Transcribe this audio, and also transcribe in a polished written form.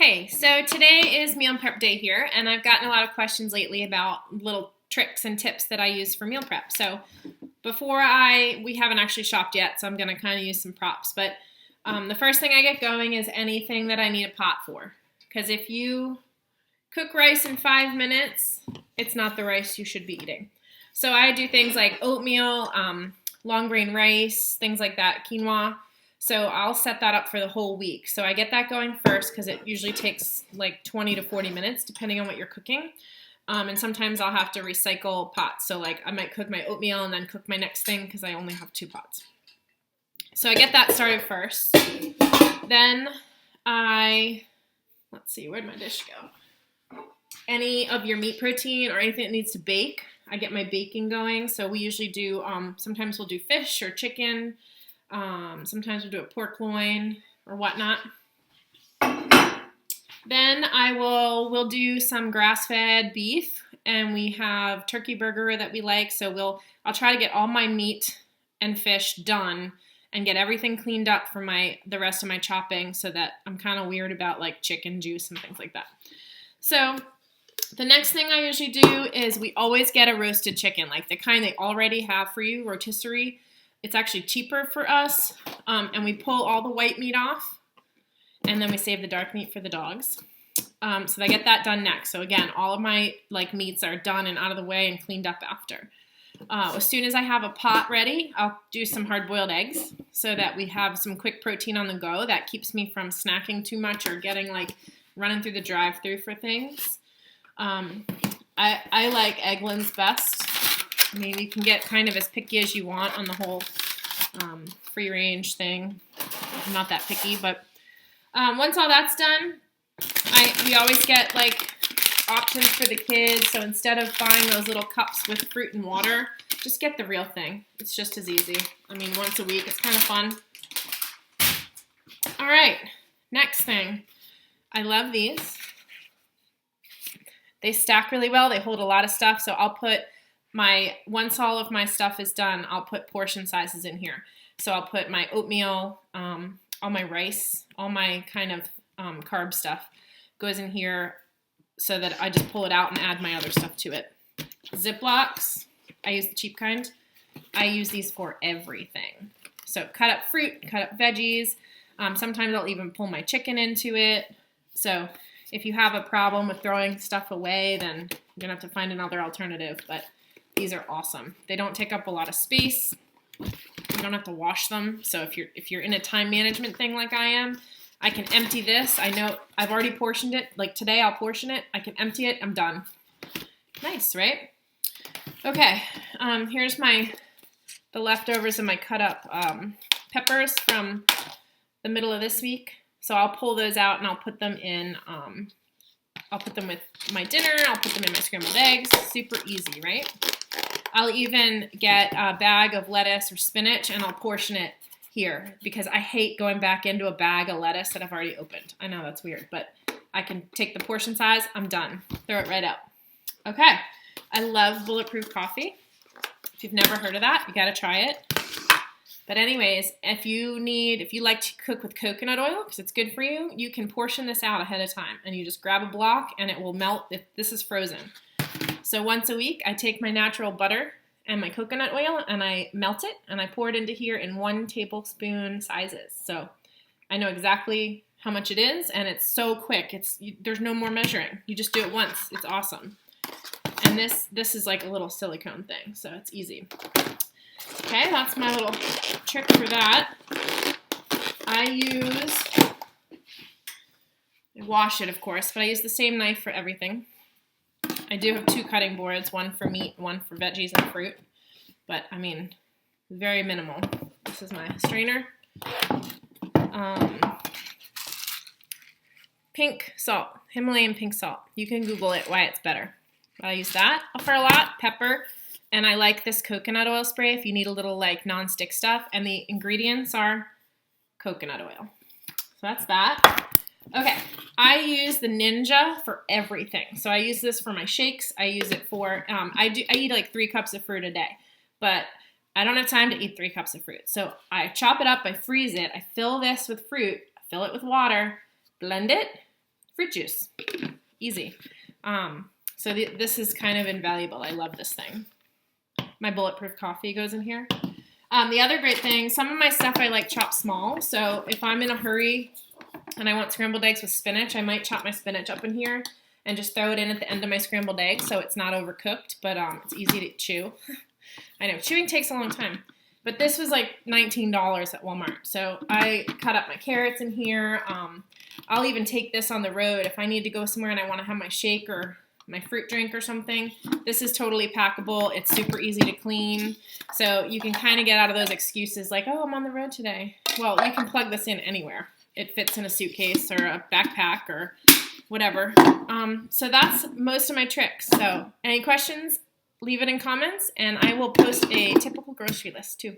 Hey, so today is meal prep day here, and I've gotten a lot of questions lately about little tricks and tips that I use for meal prep. So we haven't actually shopped yet, so I'm going to kind of use some props. But the first thing I get going is anything that I need a pot for. Because if you cook rice in 5 minutes, it's not the rice you should be eating. So I do things like oatmeal, long grain rice, things like that, quinoa. So I'll set that up for the whole week. So I get that going first because it usually takes like 20 to 40 minutes depending on what you're cooking. And sometimes I'll have to recycle pots. So like I might cook my oatmeal and then cook my next thing because I only have 2 pots. So I get that started first. Then let's see, where'd my dish go? Any of your meat protein or anything that needs to bake, I get my baking going. So we usually do, sometimes we'll do fish or chicken. Sometimes we'll do a pork loin or whatnot. Then we'll do some grass-fed beef, and we have turkey burger that we like. So I'll try to get all my meat and fish done and get everything cleaned up for the rest of my chopping, so that I'm kind of weird about like chicken juice and things like that. So the next thing I usually do is we always get a roasted chicken, like the kind they already have for you, rotisserie. It's actually cheaper for us, and we pull all the white meat off, and then we save the dark meat for the dogs. So I get that done next. So again, all of my meats are done and out of the way and cleaned up after. As soon as I have a pot ready, I'll do some hard-boiled eggs so that we have some quick protein on the go. That keeps me from snacking too much or getting running through the drive-thru for things. I like Eggland's best. I mean, you can get kind of as picky as you want on the whole free range thing. I'm not that picky, but once all that's done, we always get options for the kids. So instead of buying those little cups with fruit and water, just get the real thing. It's just as easy. I mean, once a week, it's kind of fun. All right, next thing. I love these. They stack really well. They hold a lot of stuff. So I'll put once all of my stuff is done, I'll put portion sizes in here. So I'll put my oatmeal, all my rice, all my kind of carb stuff goes in here so that I just pull it out and add my other stuff to it. Ziplocs, I use the cheap kind. I use these for everything. So cut up fruit, cut up veggies. Sometimes I'll even pull my chicken into it. So if you have a problem with throwing stuff away, then you're going to have to find another alternative. But these are awesome. They don't take up a lot of space. You don't have to wash them. So if you're in a time management thing like I am, I can empty this. I know I've already portioned it. Like today, I'll portion it. I can empty it. I'm done. Nice, right? Okay. Here's the leftovers of my cut up peppers from the middle of this week. So I'll pull those out and I'll put them in. I'll put them with my dinner. I'll put them in my scrambled eggs. Super easy, right? I'll even get a bag of lettuce or spinach and I'll portion it here because I hate going back into a bag of lettuce that I've already opened. I know that's weird, but I can take the portion size. I'm done. Throw it right out. Okay. I love bulletproof coffee. If you've never heard of that, you got to try it. But anyways, if you like to cook with coconut oil because it's good for you, you can portion this out ahead of time and you just grab a block and it will melt if this is frozen. So once a week, I take my natural butter and my coconut oil and I melt it and I pour it into here in 1 tablespoon sizes. So I know exactly how much it is and it's so quick. There's no more measuring. You just do it once. It's awesome. And this is like a little silicone thing, so it's easy. Okay, that's my little trick for that. I wash it, of course, but I use the same knife for everything. I do have 2 cutting boards, one for meat, one for veggies and fruit. But, I mean, very minimal. This is my strainer. Pink salt, Himalayan pink salt. You can Google it, why it's better. I use that for a lot. Pepper. And I like this coconut oil spray if you need a little non-stick stuff. And the ingredients are coconut oil. So that's that. Okay, I use the Ninja for everything. So I use this for my shakes. I use it for, I eat 3 cups of fruit a day. But I don't have time to eat 3 cups of fruit. So I chop it up, I freeze it, I fill this with fruit, I fill it with water, blend it, fruit juice. Easy. So this is kind of invaluable. I love this thing. My bulletproof coffee goes in here. The other great thing, some of my stuff I like chop small. So if I'm in a hurry and I want scrambled eggs with spinach, I might chop my spinach up in here and just throw it in at the end of my scrambled egg so it's not overcooked, but it's easy to chew. I know, chewing takes a long time. But this was like $19 at Walmart. So I cut up my carrots in here. I'll even take this on the road if I need to go somewhere and I want to have my shake or my fruit drink or something. This is totally packable. It's super easy to clean. So you can kind of get out of those excuses like, oh, I'm on the road today. Well, you can plug this in anywhere. It fits in a suitcase or a backpack or whatever. So that's most of my tricks. So any questions? Leave it in comments, and I will post a typical grocery list too.